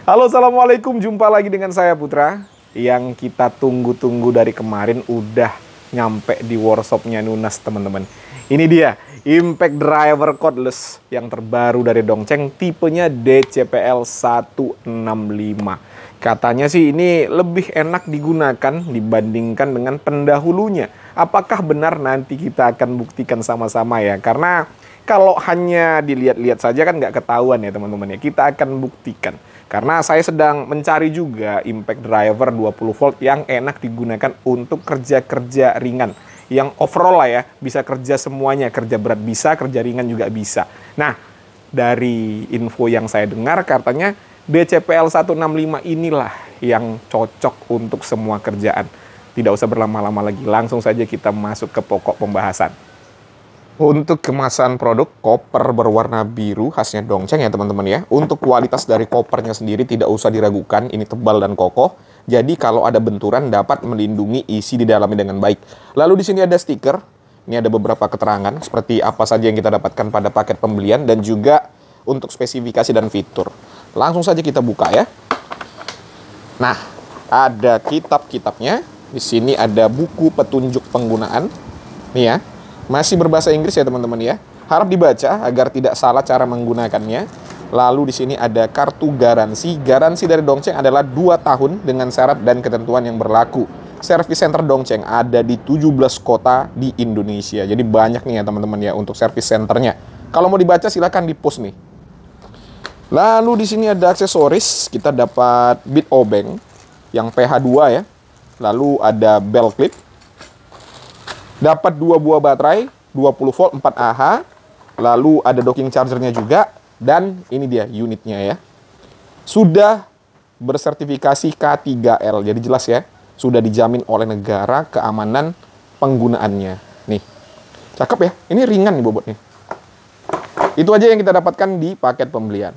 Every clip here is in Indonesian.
Halo, assalamualaikum. Jumpa lagi dengan saya Putra. Yang kita tunggu-tunggu dari kemarin udah nyampe di workshopnya Nunas, teman-teman. Ini dia, Impact Driver Cordless yang terbaru dari Dongcheng, tipenya DCPL 165. Katanya sih ini lebih enak digunakan dibandingkan dengan pendahulunya. Apakah benar, nanti kita akan buktikan sama-sama ya. Karena kalau hanya dilihat-lihat saja kan nggak ketahuan ya teman-teman ya. Kita akan buktikan. Karena saya sedang mencari juga Impact Driver 20 volt yang enak digunakan untuk kerja-kerja ringan. Yang overall lah ya, bisa kerja semuanya. Kerja berat bisa, kerja ringan juga bisa. Nah, dari info yang saya dengar katanya DCPL 165 inilah yang cocok untuk semua kerjaan. Tidak usah berlama-lama lagi, langsung saja kita masuk ke pokok pembahasan. Untuk kemasan produk, koper berwarna biru khasnya Dongcheng ya teman-teman ya. Untuk kualitas dari kopernya sendiri tidak usah diragukan, ini tebal dan kokoh. Jadi kalau ada benturan dapat melindungi isi di dalamnya dengan baik. Lalu di sini ada stiker, ini ada beberapa keterangan seperti apa saja yang kita dapatkan pada paket pembelian dan juga untuk spesifikasi dan fitur. Langsung saja kita buka ya. Nah, ada kitab-kitabnya. Di sini ada buku petunjuk penggunaan. Nih ya. Masih berbahasa Inggris ya teman-teman ya. Harap dibaca agar tidak salah cara menggunakannya. Lalu di sini ada kartu garansi. Garansi dari Dongcheng adalah 2 tahun dengan syarat dan ketentuan yang berlaku. Service center Dongcheng ada di 17 kota di Indonesia. Jadi banyak nih ya teman-teman ya untuk service centernya. Kalau mau dibaca silakan di-post nih. Lalu di sini ada aksesoris. Kita dapat bit obeng yang PH2 ya. Lalu ada belt clip. Dapat 2 buah baterai, 20 volt 4 Ah. Lalu ada docking chargernya juga. Dan ini dia unitnya ya. Sudah bersertifikasi K3L. Jadi jelas ya. Sudah dijamin oleh negara keamanan penggunaannya. Nih. Cakep ya. Ini ringan nih bobotnya. Itu aja yang kita dapatkan di paket pembelian.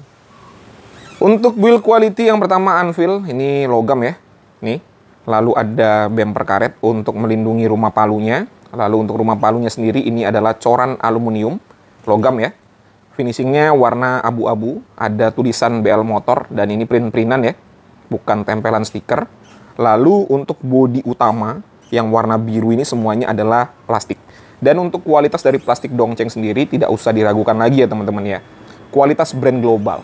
Untuk build quality yang pertama anvil. Ini logam ya. Nih. Lalu ada bumper karet untuk melindungi rumah palunya. Lalu untuk rumah palunya sendiri ini adalah coran aluminium, logam ya. Finishingnya warna abu-abu, ada tulisan BL Motor dan ini print-printan ya, bukan tempelan stiker. Lalu untuk bodi utama yang warna biru ini semuanya adalah plastik. Dan untuk kualitas dari plastik Dongcheng sendiri tidak usah diragukan lagi ya teman-teman ya. Kualitas brand global.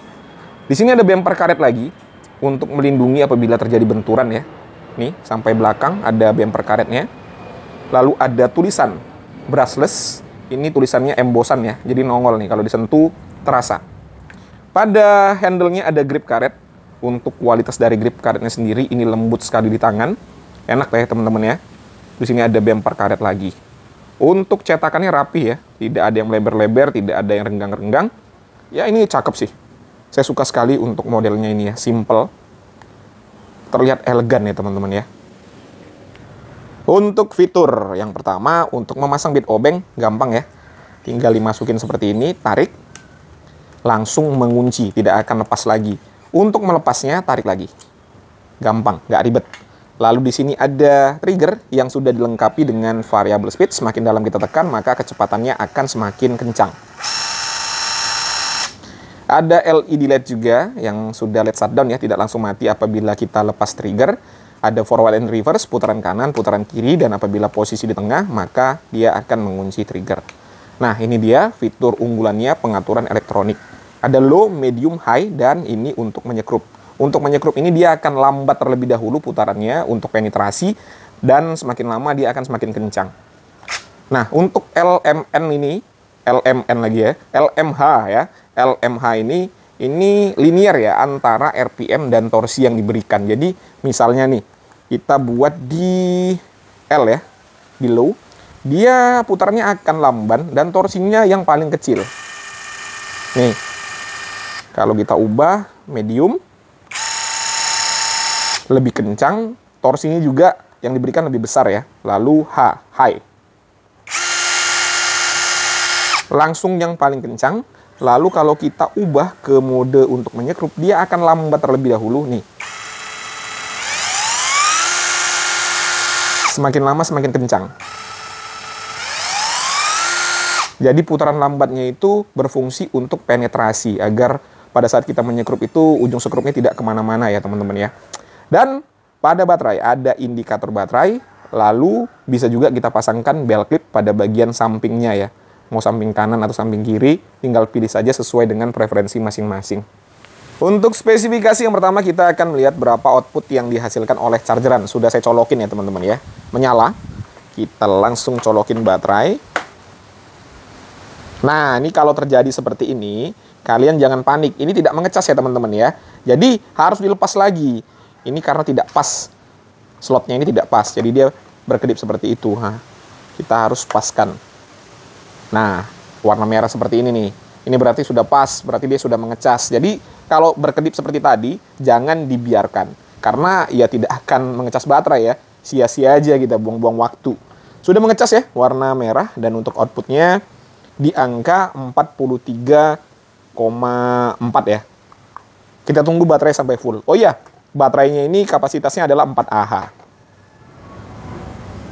Di sini ada bumper karet lagi untuk melindungi apabila terjadi benturan ya. Nih, sampai belakang ada bumper karetnya. Lalu ada tulisan brushless, ini tulisannya embosan ya, jadi nongol nih kalau disentuh terasa. Pada handle-nya ada grip karet. Untuk kualitas dari grip karetnya sendiri ini lembut sekali di tangan, enak ya teman-teman ya. Di sini ada bumper karet lagi. Untuk cetakannya rapi ya, tidak ada yang lebar-lebar, tidak ada yang renggang-renggang. Ya ini cakep sih. Saya suka sekali untuk modelnya ini ya, simple. Terlihat elegan ya teman-teman ya. Untuk fitur yang pertama, untuk memasang bit obeng gampang ya. Tinggal dimasukin seperti ini, tarik, langsung mengunci, tidak akan lepas lagi. Untuk melepasnya, tarik lagi. Gampang, nggak ribet. Lalu di sini ada trigger yang sudah dilengkapi dengan variable speed. Semakin dalam kita tekan, maka kecepatannya akan semakin kencang. Ada LED LED juga yang sudah LED shutdown ya, tidak langsung mati apabila kita lepas trigger. Ada forward and reverse, putaran kanan, putaran kiri, dan apabila posisi di tengah, maka dia akan mengunci trigger. Nah, ini dia fitur unggulannya, pengaturan elektronik. Ada low, medium, high, dan ini untuk menyekrup. Untuk menyekrup ini dia akan lambat terlebih dahulu putarannya untuk penetrasi, dan semakin lama dia akan semakin kencang. Nah, untuk LMN ini, LMN lagi ya, LMH ya, LMH ini linear ya antara RPM dan torsi yang diberikan. Jadi misalnya nih kita buat di L ya, di low, dia putarnya akan lamban dan torsinya yang paling kecil. Nih, kalau kita ubah medium, lebih kencang, torsinya juga yang diberikan lebih besar ya. Lalu high, langsung yang paling kencang. Lalu kalau kita ubah ke mode untuk menyekrup, dia akan lambat terlebih dahulu nih. Semakin lama semakin kencang. Jadi putaran lambatnya itu berfungsi untuk penetrasi agar pada saat kita menyekrup itu ujung sekrupnya tidak kemana-mana ya teman-teman ya. Dan pada baterai ada indikator baterai, lalu bisa juga kita pasangkan belt clip pada bagian sampingnya ya. Mau samping kanan atau samping kiri, tinggal pilih saja sesuai dengan preferensi masing-masing. Untuk spesifikasi yang pertama kita akan melihat berapa output yang dihasilkan oleh chargeran. Sudah saya colokin ya teman-teman ya. Menyala. Kita langsung colokin baterai. Nah, ini kalau terjadi seperti ini, kalian jangan panik. Ini tidak mengecas ya teman-teman ya. Jadi harus dilepas lagi. Ini karena tidak pas. Slotnya ini tidak pas. Jadi dia berkedip seperti itu. Kita harus paskan. Nah, warna merah seperti ini nih. Ini berarti sudah pas, berarti dia sudah mengecas. Jadi, kalau berkedip seperti tadi, jangan dibiarkan. Karena ya tidak akan mengecas baterai ya. Sia-sia aja kita buang-buang waktu. Sudah mengecas ya, warna merah. Dan untuk outputnya di angka 43,4 ya. Kita tunggu baterai sampai full. Oh iya, baterainya ini kapasitasnya adalah 4 Ah.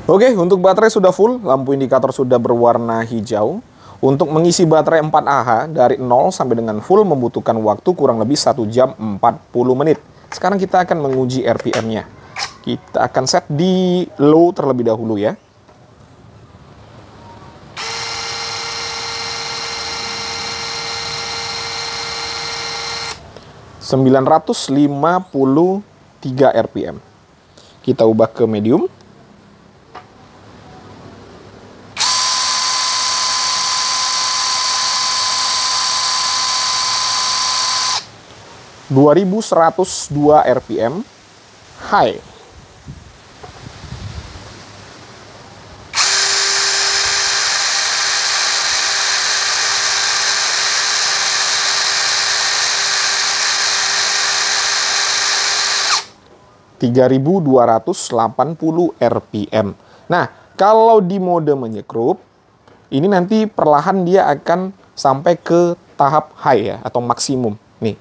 Oke, untuk baterai sudah full, lampu indikator sudah berwarna hijau. Untuk mengisi baterai 4 Ah dari 0 sampai dengan full membutuhkan waktu kurang lebih 1 jam 40 menit. Sekarang kita akan menguji RPM-nya. Kita akan set di low terlebih dahulu ya. ...953 RPM. Kita ubah ke medium. ...2102 RPM high. ...3280 RPM. Nah, kalau di mode menyekrup, ini nanti perlahan dia akan sampai ke tahap high ya, atau maksimum. Nih.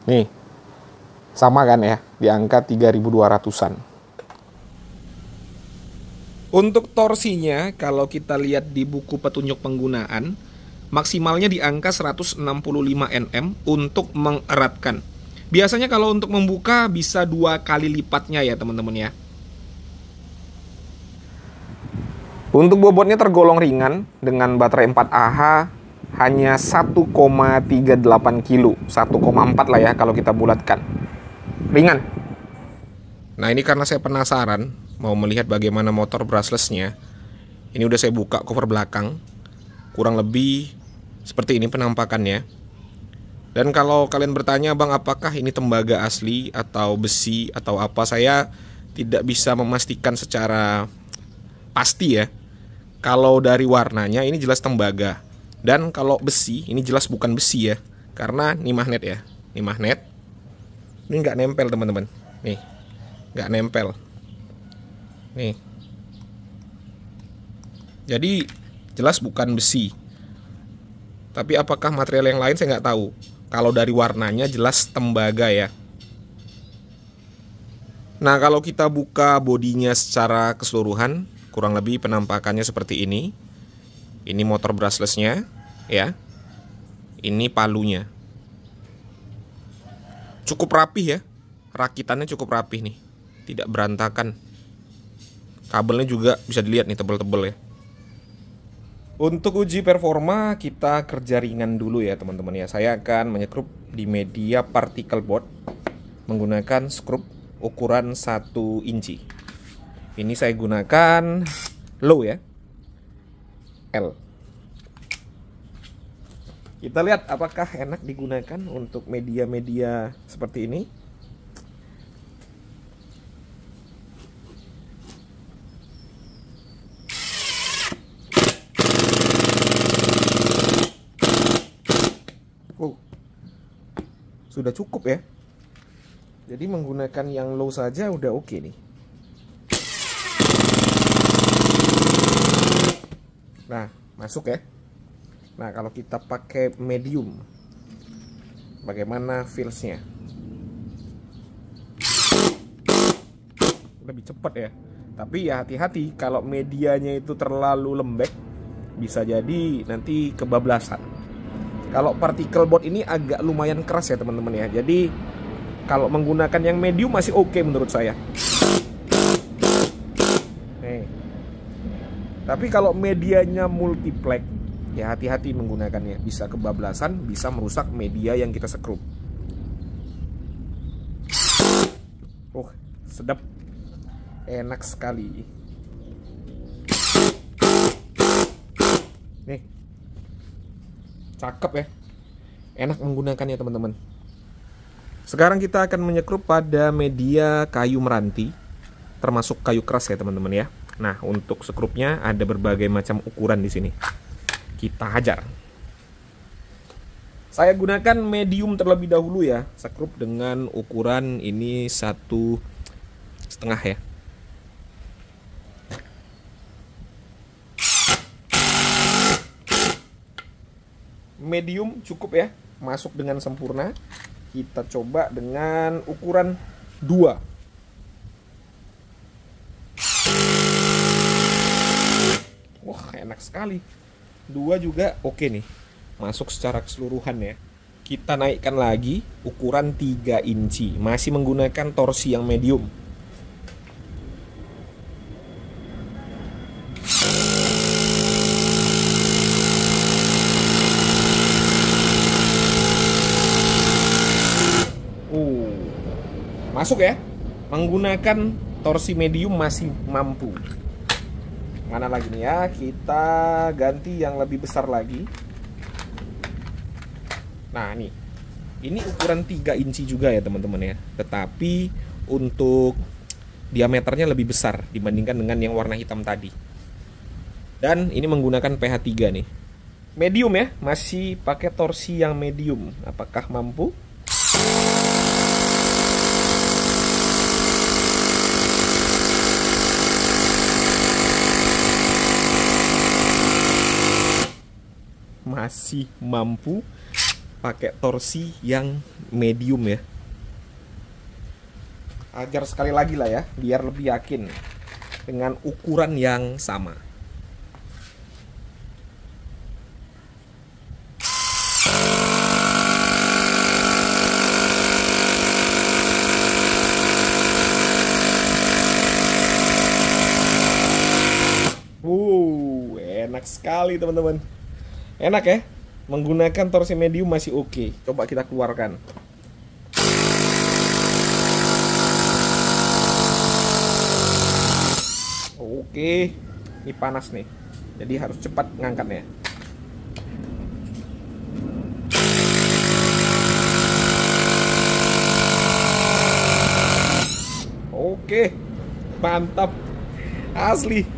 Nih, sama kan ya, di angka 3200-an. Untuk torsinya, kalau kita lihat di buku petunjuk penggunaan, maksimalnya di angka 165 Nm untuk mengeratkan. Biasanya kalau untuk membuka bisa 2 kali lipatnya ya teman-teman ya. Untuk bobotnya tergolong ringan, dengan baterai 4 Ah hanya 1,38 kilo, 1,4 lah ya kalau kita bulatkan. Ringan. Nah, ini karena saya penasaran mau melihat bagaimana motor brushless-nya. Ini udah saya buka cover belakang. Kurang lebih seperti ini penampakannya. Dan kalau kalian bertanya, "Bang, apakah ini tembaga asli atau besi atau apa?" Saya tidak bisa memastikan secara pasti ya. Kalau dari warnanya ini jelas tembaga. Dan kalau besi, ini jelas bukan besi ya. Karena ini magnet ya. Ini magnet. Ini nggak nempel teman-teman. Nih, nggak nempel. Nih. Jadi jelas bukan besi. Tapi apakah material yang lain saya nggak tahu. Kalau dari warnanya jelas tembaga ya. Nah, kalau kita buka bodinya secara keseluruhan, kurang lebih penampakannya seperti ini. Ini motor brushless-nya ya. Ini palunya. Cukup rapih ya. Rakitannya cukup rapih nih. Tidak berantakan. Kabelnya juga bisa dilihat nih, tebel-tebel ya. Untuk uji performa kita kerja ringan dulu ya teman-teman ya. Saya akan menyekrup di media particle board menggunakan skrup ukuran 1 inci. Ini saya gunakan low ya, L. Kita lihat apakah enak digunakan untuk media-media seperti ini. Sudah cukup ya. Jadi menggunakan yang low saja udah oke nih. Nah, masuk ya. Nah, kalau kita pakai medium, bagaimana feels-nya? Lebih cepat ya. Tapi ya hati-hati, kalau medianya itu terlalu lembek, bisa jadi nanti kebablasan. Kalau particle board ini agak lumayan keras ya teman-teman ya. Jadi kalau menggunakan yang medium masih oke menurut saya. Nih. Tapi kalau medianya multiplex, ya hati-hati menggunakannya. Bisa kebablasan, bisa merusak media yang kita sekrup. Sedap. Enak sekali. Nih. Cakep ya. Enak menggunakannya teman-teman. Sekarang kita akan menyekrup pada media kayu meranti, termasuk kayu keras ya teman-teman ya. Nah, untuk sekrupnya ada berbagai macam ukuran di sini. Kita hajar. Saya gunakan medium terlebih dahulu ya. Sekrup dengan ukuran ini 1,5 ya. Medium cukup ya, masuk dengan sempurna. Kita coba dengan ukuran 2. Wah, enak sekali. 2 juga oke nih, masuk secara keseluruhan ya. Kita naikkan lagi ukuran 3 inci, masih menggunakan torsi yang medium. Masuk ya. Menggunakan torsi medium masih mampu. Mana lagi nih ya? Kita ganti yang lebih besar lagi. Nah, nih. Ini ukuran 3 inci juga ya, teman-teman ya. Tetapi untuk diameternya lebih besar dibandingkan dengan yang warna hitam tadi. Dan ini menggunakan pH 3 nih. Medium ya, masih pakai torsi yang medium. Apakah mampu? Masih mampu pakai torsi yang medium ya. Ajar sekali lagi lah ya, biar lebih yakin dengan ukuran yang sama. Enak sekali teman-teman. Enak ya, menggunakan torsi medium masih oke. Coba kita keluarkan. Oke, ini panas nih, jadi harus cepat ngangkatnya. Oke, mantap, asli.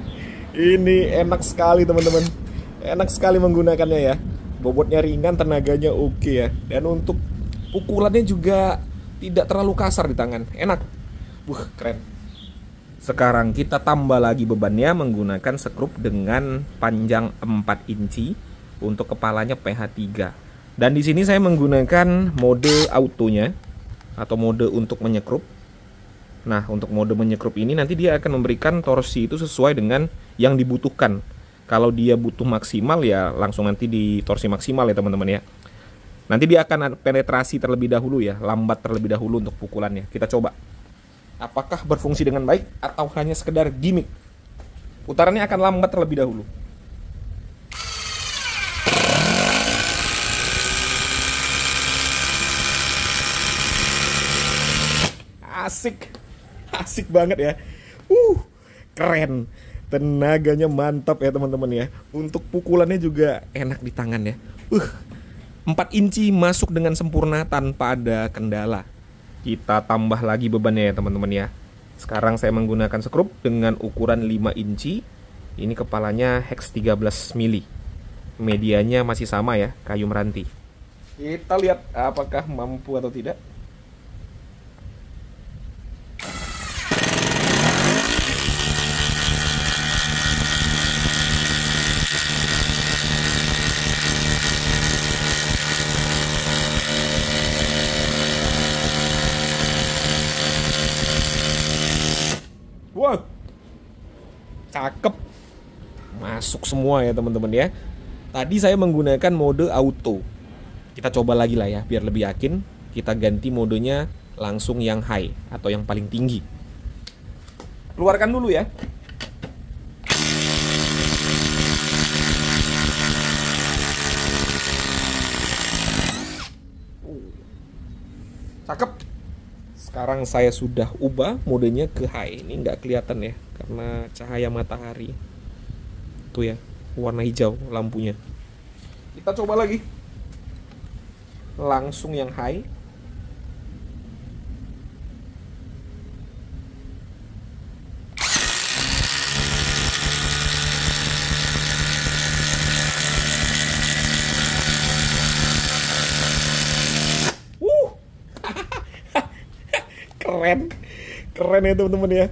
Ini enak sekali teman-teman. Enak sekali menggunakannya ya. Bobotnya ringan, tenaganya oke ya. Dan untuk pukulannya juga tidak terlalu kasar di tangan. Enak. Keren. Sekarang kita tambah lagi bebannya menggunakan sekrup dengan panjang 4 inci untuk kepalanya pH 3. Dan di sini saya menggunakan mode autonya atau mode untuk menyekrup. Nah, untuk mode menyekrup ini nanti dia akan memberikan torsi itu sesuai dengan yang dibutuhkan. Kalau dia butuh maksimal ya langsung nanti di torsi maksimal ya teman-teman ya. Nanti dia akan penetrasi terlebih dahulu ya, lambat terlebih dahulu untuk pukulannya. Kita coba. Apakah berfungsi dengan baik atau hanya sekedar gimmick? Putarannya akan lambat terlebih dahulu. Asik. Asik banget ya. Keren. Tenaganya mantap ya teman-teman ya. Untuk pukulannya juga enak di tangan ya. 4 inci masuk dengan sempurna tanpa ada kendala. Kita tambah lagi bebannya ya teman-teman ya. Sekarang saya menggunakan sekrup dengan ukuran 5 inci. Ini kepalanya hex 13 mili. Medianya masih sama ya, kayu meranti. Kita lihat apakah mampu atau tidak. Wow, Cakep. Masuk semua ya teman-teman ya. Tadi saya menggunakan mode auto. Kita coba lagi lah ya, biar lebih yakin. Kita ganti modenya langsung yang high atau yang paling tinggi. Keluarkan dulu ya. Cakep. Sekarang saya sudah ubah modenya ke high. Ini nggak kelihatan ya karena cahaya matahari. Tuh ya, warna hijau lampunya. Kita coba lagi. Langsung yang high. Keren ya teman-teman ya.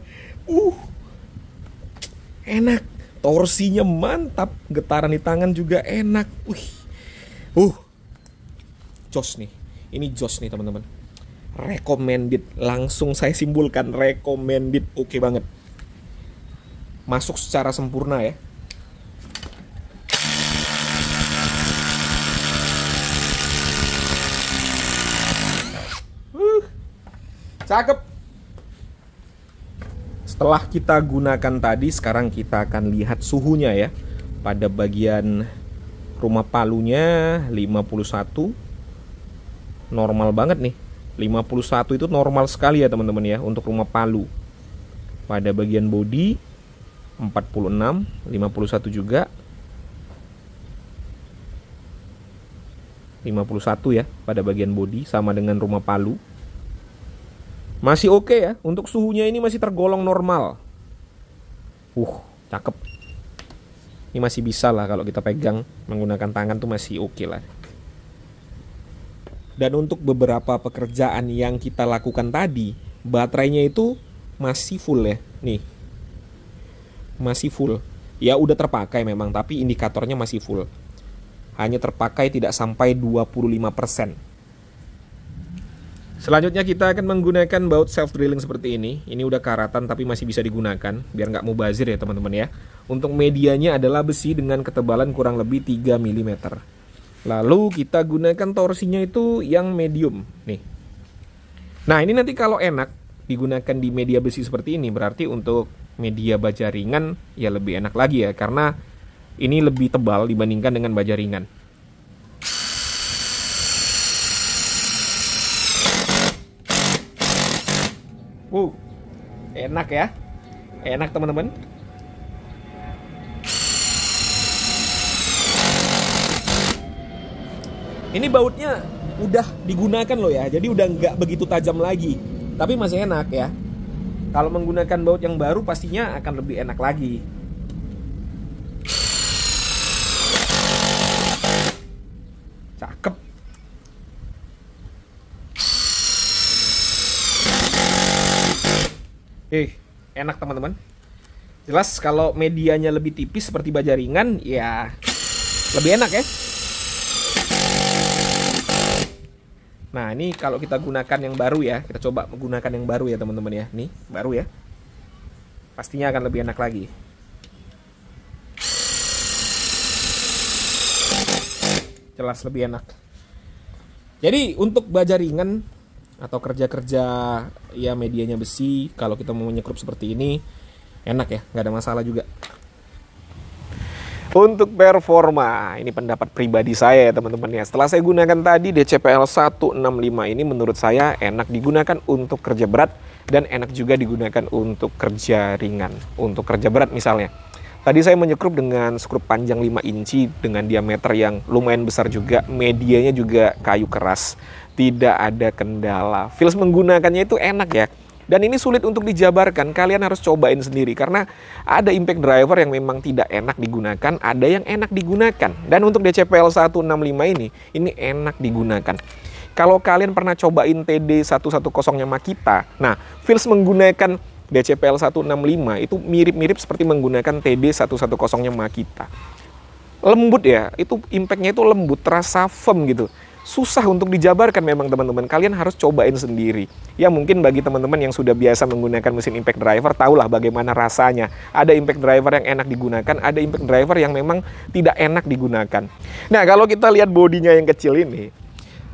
Enak, torsinya mantap, getaran di tangan juga enak. Jos nih, ini jos nih teman-teman. Recommended, langsung saya simpulkan recommended, oke banget. Masuk secara sempurna ya. Cakep. Setelah kita gunakan tadi, sekarang kita akan lihat suhunya ya. Pada bagian rumah palunya 51. Normal banget nih. 51 itu normal sekali ya teman-teman ya untuk rumah palu. Pada bagian bodi 46, 51 juga. 51 ya pada bagian bodi, sama dengan rumah palu. Masih oke ya, untuk suhunya ini masih tergolong normal. Cakep. Ini masih bisa lah kalau kita pegang menggunakan tangan tuh masih oke lah. Dan untuk beberapa pekerjaan yang kita lakukan tadi, baterainya itu masih full ya. Nih, masih full. Ya udah terpakai memang, tapi indikatornya masih full. Hanya terpakai tidak sampai 25%. Selanjutnya kita akan menggunakan baut self drilling seperti ini. Ini udah karatan tapi masih bisa digunakan, biar nggak mubazir ya teman-teman ya. Untuk medianya adalah besi dengan ketebalan kurang lebih 3 mm. Lalu kita gunakan torsinya itu yang medium nih. Nah ini nanti kalau enak digunakan di media besi seperti ini, berarti untuk media baja ringan ya lebih enak lagi ya, karena ini lebih tebal dibandingkan dengan baja ringan. Enak ya. Enak teman-teman. Ini bautnya udah digunakan loh ya. Jadi udah nggak begitu tajam lagi. Tapi masih enak ya. Kalau menggunakan baut yang baru pastinya akan lebih enak lagi. Cakep. Enak teman-teman. Jelas kalau medianya lebih tipis seperti baja ringan, ya lebih enak ya. Nah ini kalau kita gunakan yang baru ya, kita coba menggunakan yang baru ya teman-teman ya. Nih baru ya, pastinya akan lebih enak lagi. Jelas lebih enak. Jadi untuk baja ringan atau kerja-kerja ya medianya besi, kalau kita mau nyekrup seperti ini enak ya, nggak ada masalah juga. Untuk performa, ini pendapat pribadi saya ya teman-teman ya. Setelah saya gunakan tadi, DCPL 165 ini menurut saya enak digunakan untuk kerja berat dan enak juga digunakan untuk kerja ringan. Untuk kerja berat misalnya, tadi saya menyekrup dengan skrup panjang 5 inci dengan diameter yang lumayan besar juga, medianya juga kayu keras. Tidak ada kendala. Feels menggunakannya itu enak ya. Dan ini sulit untuk dijabarkan, kalian harus cobain sendiri. Karena ada impact driver yang memang tidak enak digunakan, ada yang enak digunakan. Dan untuk DCPL 165 ini enak digunakan. Kalau kalian pernah cobain TD 110-nya Makita, nah Feels menggunakan DCPL 165 itu mirip-mirip seperti menggunakan TD 110-nya Makita. Lembut ya, itu impactnya itu lembut, terasa firm gitu. susah untuk dijabarkan memang teman-teman. Kalian harus cobain sendiri. Ya mungkin bagi teman-teman yang sudah biasa menggunakan mesin impact driver, tahulah bagaimana rasanya. Ada impact driver yang enak digunakan, ada impact driver yang memang tidak enak digunakan. Nah, kalau kita lihat bodinya yang kecil ini,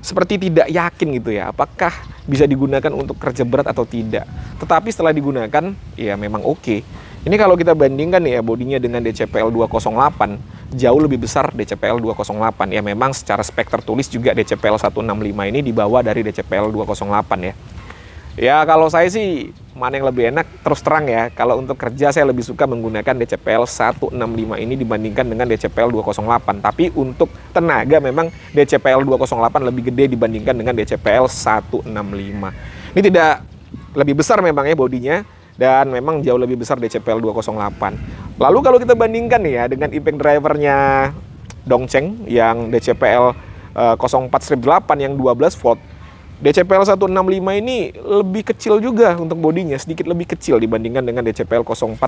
seperti tidak yakin gitu ya, apakah bisa digunakan untuk kerja berat atau tidak. Tetapi setelah digunakan, ya memang oke. Ini kalau kita bandingkan ya bodinya dengan DCPL 208, jauh lebih besar DCPL 208. Ya memang secara spek tertulis juga DCPL 165 ini di bawah dari DCPL 208 ya. Ya kalau saya sih mana yang lebih enak, terus terang ya, kalau untuk kerja saya lebih suka menggunakan DCPL 165 ini dibandingkan dengan DCPL 208. Tapi untuk tenaga memang DCPL 208 lebih gede dibandingkan dengan DCPL 165. Ini tidak lebih besar memang ya bodinya, dan memang jauh lebih besar DCPL 208. Lalu kalau kita bandingkan nih ya dengan impact drivernya Dongcheng yang DCPL 04-8 yang 12 volt, DCPL 165 ini lebih kecil juga untuk bodinya, sedikit lebih kecil dibandingkan dengan DCPL 048.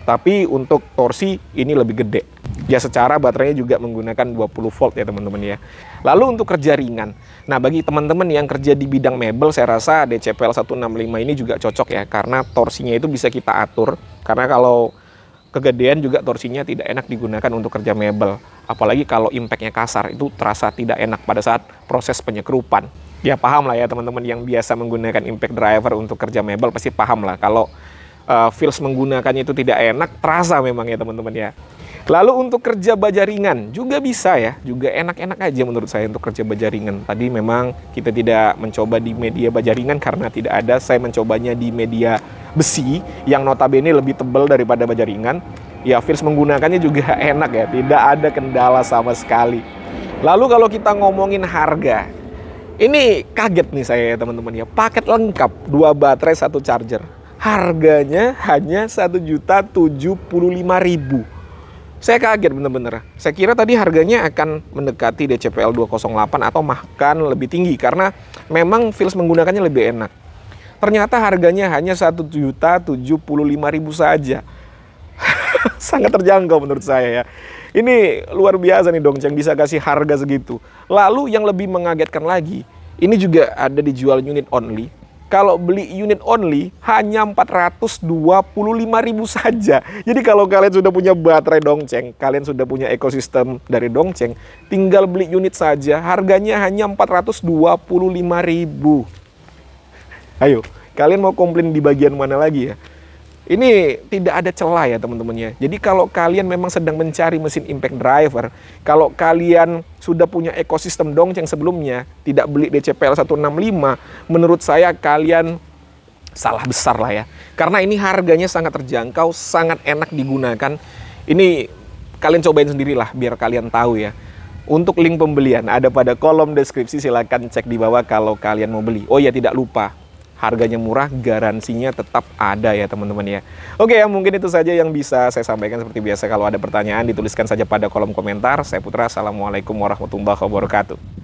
Tapi untuk torsi ini lebih gede. Ya secara baterainya juga menggunakan 20 volt ya teman-teman ya. Lalu untuk kerja ringan. Nah bagi teman-teman yang kerja di bidang mebel, saya rasa DCPL 165 ini juga cocok ya. Karena torsinya itu bisa kita atur. Karena kalau kegedean juga torsinya tidak enak digunakan untuk kerja mebel. Apalagi kalau impactnya kasar, itu terasa tidak enak pada saat proses penyekrupan. Ya paham lah ya teman-teman yang biasa menggunakan impact driver untuk kerja mebel pasti paham lah kalau feels menggunakannya itu tidak enak, terasa memang ya teman-teman ya. Lalu untuk kerja baja ringan juga bisa ya, juga enak-enak aja menurut saya untuk kerja baja ringan. Tadi memang kita tidak mencoba di media baja ringan karena tidak ada, saya mencobanya di media besi yang notabene lebih tebal daripada baja ringan. Ya feels menggunakannya juga enak ya, tidak ada kendala sama sekali. Lalu kalau kita ngomongin harga, ini kaget nih saya ya teman-teman ya, paket lengkap 2 baterai 1 charger. Harganya hanya Rp1.075.000. Saya kaget bener-bener. Saya kira tadi harganya akan mendekati DCPL 208 atau bahkan lebih tinggi karena memang feels menggunakannya lebih enak. Ternyata harganya hanya Rp1.075.000 saja. Sangat terjangkau menurut saya ya. Ini luar biasa nih Dongcheng bisa kasih harga segitu. Lalu yang lebih mengagetkan lagi, ini juga ada dijual unit only. Kalau beli unit only hanya Rp425.000 saja. Jadi kalau kalian sudah punya baterai Dongcheng, kalian sudah punya ekosistem dari Dongcheng, tinggal beli unit saja, harganya hanya Rp425.000. Ayo, kalian mau komplain di bagian mana lagi ya? Ini tidak ada celah ya teman-teman ya. Jadi kalau kalian memang sedang mencari mesin impact driver, kalau kalian sudah punya ekosistem Dongcheng sebelumnya, tidak beli DCPL 165, menurut saya kalian salah besar lah ya. Karena ini harganya sangat terjangkau, sangat enak digunakan. Ini kalian cobain sendirilah biar kalian tahu ya. Untuk link pembelian ada pada kolom deskripsi, silahkan cek di bawah kalau kalian mau beli. Oh ya tidak lupa, harganya murah, garansinya tetap ada ya teman-teman ya. Oke ya, mungkin itu saja yang bisa saya sampaikan. Seperti biasa kalau ada pertanyaan dituliskan saja pada kolom komentar. Saya Putra, assalamualaikum warahmatullahi wabarakatuh.